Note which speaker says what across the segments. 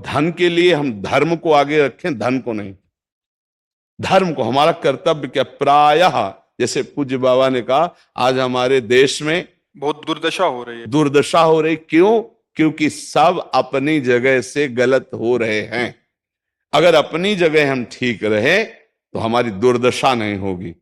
Speaker 1: धन के लिए हम धर्म को आगे रखें, धन को नहीं। धर्म को, हमारा कर्तव्य क्या, प्रायः जैसे पूज्य बाबा ने कहा, आज हमारे देश में
Speaker 2: बहुत दुर्दशा हो रही है।
Speaker 1: दुर्दशा हो रही, क्यों? क्योंकि सब अपनी जगह से गलत हो रहे हैं। अगर अपनी जगह हम ठीक रहे तो हमारी दुर्दशा नहीं होगी।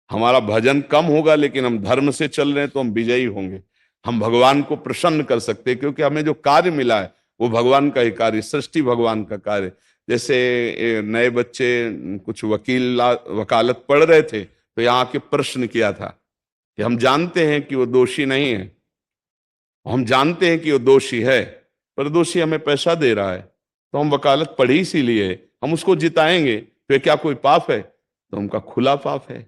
Speaker 1: हमारा भजन कम होगा, लेकिन हम धर्म से चल रहे हैं तो हम विजयी होंगे। हम भगवान को प्रसन्न कर सकते हैं, क्योंकि हमें जो कार्य मिला है वो भगवान का ही कार्य, सृष्टि भगवान का कार्य। जैसे नए बच्चे कुछ वकालत पढ़ रहे थे, तो यहाँ आके प्रश्न किया था कि हम जानते हैं कि वो दोषी नहीं है, हम जानते हैं कि वो दोषी है, पर दोषी हमें पैसा दे रहा है, तो हम वकालत पढ़ी इसीलिए, हम उसको जिताएंगे, तो क्या कोई पाप है? तो उनका खुला पाप है।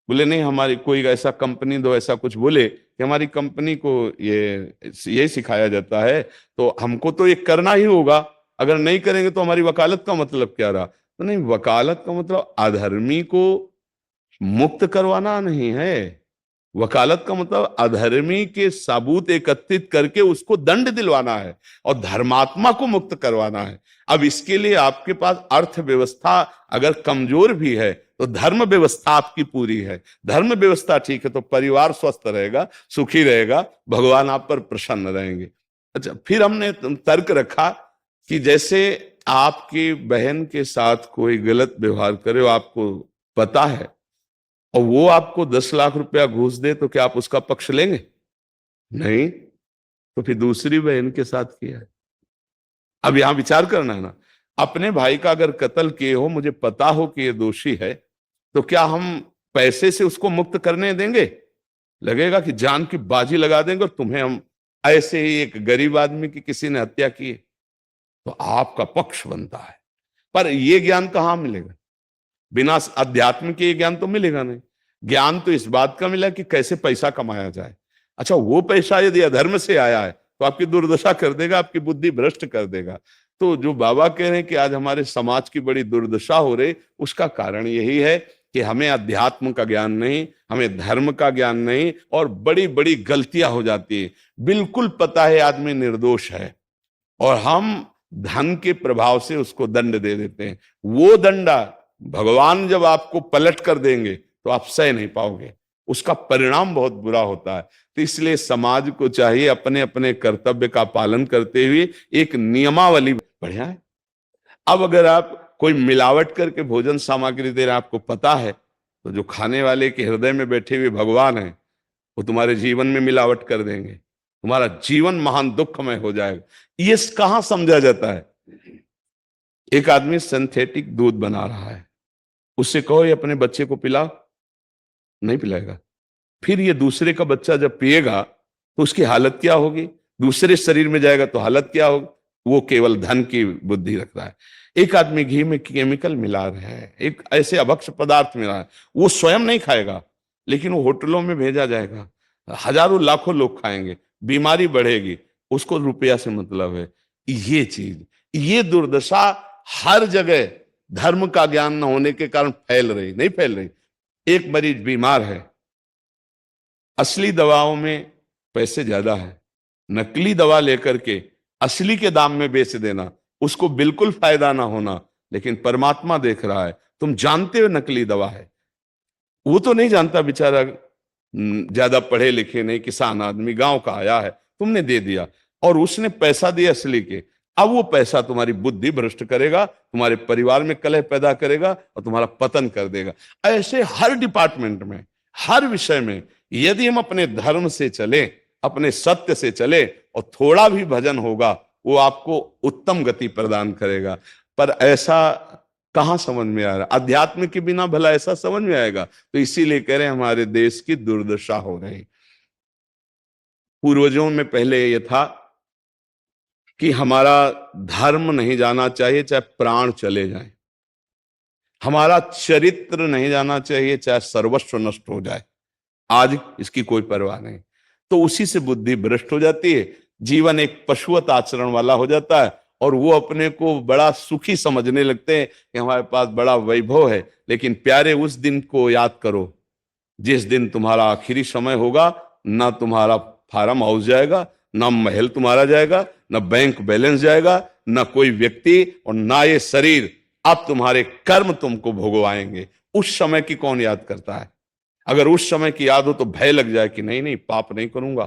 Speaker 1: बोले नहीं, हमारी कोई ऐसा कंपनी दो, ऐसा कुछ बोले कि हमारी कंपनी को ये सिखाया जाता है, तो हमको तो ये करना ही होगा, अगर नहीं करेंगे तो हमारी वकालत का मतलब क्या रहा? तो नहीं, वकालत का मतलब अधर्मी को मुक्त करवाना नहीं है। वकालत का मतलब अधर्मी के सबूत एकत्रित करके उसको दंड दिलवाना है और धर्मात्मा को मुक्त करवाना है। अब इसके लिए आपके पास अर्थव्यवस्था अगर कमजोर भी है तो धर्म व्यवस्था आपकी पूरी है। धर्म व्यवस्था ठीक है तो परिवार स्वस्थ रहेगा, सुखी रहेगा, भगवान आप पर प्रसन्न रहेंगे। अच्छा, फिर हमने तर्क रखा कि जैसे आपकी बहन के साथ कोई गलत व्यवहार करे, आपको पता है, और वो आपको 10 लाख रुपया घूस दे, तो क्या आप उसका पक्ष लेंगे? नहीं। तो फिर दूसरी बहन के साथ किया है। अब यहां विचार करना है ना, अपने भाई का अगर कत्ल किए हो, मुझे पता हो कि ये दोषी है, तो क्या हम पैसे से उसको मुक्त करने देंगे? लगेगा कि जान की बाजी लगा देंगे और तुम्हें हम, ऐसे ही एक गरीब आदमी की किसी ने हत्या की, तो आपका पक्ष बनता है। पर यह ज्ञान कहां मिलेगा? बिना अध्यात्म के ज्ञान तो मिलेगा नहीं। ज्ञान तो इस बात का मिला कि कैसे पैसा कमाया जाए। अच्छा, वो पैसा यदि अधर्म से आया है तो आपकी दुर्दशा कर देगा, आपकी बुद्धि भ्रष्ट कर देगा। तो जो बाबा कह रहे हैं कि आज हमारे समाज की बड़ी दुर्दशा हो रही, उसका कारण यही है कि हमें अध्यात्म का ज्ञान नहीं, हमें धर्म का ज्ञान नहीं, और बड़ी बड़ी गलतियां हो जाती है। बिल्कुल पता है आदमी निर्दोष है और हम धन के प्रभाव से उसको दंड दे देते हैं। वो दंडा भगवान जब आपको पलट कर देंगे तो आप सह नहीं पाओगे, उसका परिणाम बहुत बुरा होता है। तो इसलिए समाज को चाहिए अपने अपने कर्तव्य का पालन करते हुए एक नियमावली। बढ़िया है। अब अगर आप कोई मिलावट करके भोजन सामग्री दे रहे हैं, आपको पता है, तो जो खाने वाले के हृदय में बैठे हुए भगवान है, वो तुम्हारे जीवन में मिलावट कर देंगे, तुम्हारा जीवन महान दुखमय हो जाएगा। ये कहां समझा जाता है? एक आदमी सिंथेटिक दूध बना रहा है, उससे कहो ये अपने बच्चे को पिला, नहीं पिलाएगा। फिर ये दूसरे का बच्चा जब पिएगा तो उसकी हालत क्या होगी? दूसरे शरीर में जाएगा तो हालत क्या होगी? वो केवल धन की बुद्धि रखता है। एक आदमी घी में केमिकल मिला रहा है, एक ऐसे अभक्ष्य पदार्थ मिला है, वो स्वयं नहीं खाएगा, लेकिन वो होटलों में भेजा जाएगा, हजारों लाखों लोग खाएंगे, बीमारी बढ़ेगी, उसको रुपया से मतलब है। ये चीज, ये दुर्दशा हर जगह धर्म का ज्ञान न होने के कारण फैल रही, नहीं फैल रही। एक मरीज बीमार है, असली दवाओं में पैसे ज्यादा है, नकली दवा लेकर के असली के दाम में बेच देना, उसको बिल्कुल फायदा ना होना। लेकिन परमात्मा देख रहा है, तुम जानते हो नकली दवा है, वो तो नहीं जानता बेचारा, ज्यादा पढ़े लिखे नहीं, किसान आदमी गांव का आया है, तुमने दे दिया और उसने पैसा दिया असली के। अब वो पैसा तुम्हारी बुद्धि भ्रष्ट करेगा, तुम्हारे परिवार में कलह पैदा करेगा और तुम्हारा पतन कर देगा। ऐसे हर डिपार्टमेंट में, हर विषय में यदि हम अपने धर्म से चले, अपने सत्य से चले और थोड़ा भी भजन होगा, वो आपको उत्तम गति प्रदान करेगा। पर ऐसा कहां समझ में आ रहा? अध्यात्म के बिना भला ऐसा समझ में आएगा? तो इसीलिए कह रहे हैं हमारे देश की दुर्दशा हो रही। पूर्वजों में पहले यह था कि हमारा धर्म नहीं जाना चाहिए चाहे प्राण चले जाएं, हमारा चरित्र नहीं जाना चाहिए चाहे सर्वस्व नष्ट हो जाए। आज इसकी कोई परवाह नहीं, तो उसी से बुद्धि भ्रष्ट हो जाती है, जीवन एक पशुवत आचरण वाला हो जाता है और वो अपने को बड़ा सुखी समझने लगते हैं कि हमारे पास बड़ा वैभव है। लेकिन प्यारे, उस दिन को याद करो जिस दिन तुम्हारा आखिरी समय होगा, ना तुम्हारा फार्म हाउस जाएगा, ना महल तुम्हारा जाएगा, ना बैंक बैलेंस जाएगा, न कोई व्यक्ति और ना ये शरीर। अब तुम्हारे कर्म तुमको भोगवाएंगे। उस समय की कौन याद करता है? अगर उस समय की याद हो तो भय लग जाए कि नहीं नहीं, पाप नहीं करूंगा,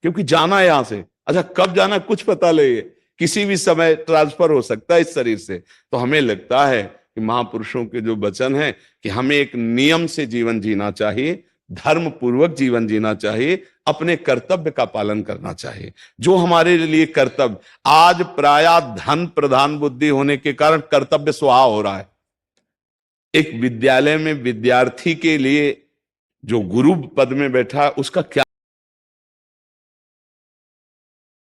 Speaker 1: क्योंकि जाना है यहां से। अच्छा, कब जाना कुछ पता नहीं है, किसी भी समय ट्रांसफर हो सकता है इस शरीर से। तो हमें लगता है कि महापुरुषों के जो वचन है कि हमें एक नियम से जीवन जीना चाहिए, धर्म पूर्वक जीवन जीना चाहिए, अपने कर्तव्य का पालन करना चाहिए। जो हमारे लिए कर्तव्य, आज प्रायः धन प्रधान बुद्धि होने के कारण कर्तव्य स्वाहा हो रहा है। एक विद्यालय में विद्यार्थी के लिए जो गुरु पद में बैठा है उसका क्या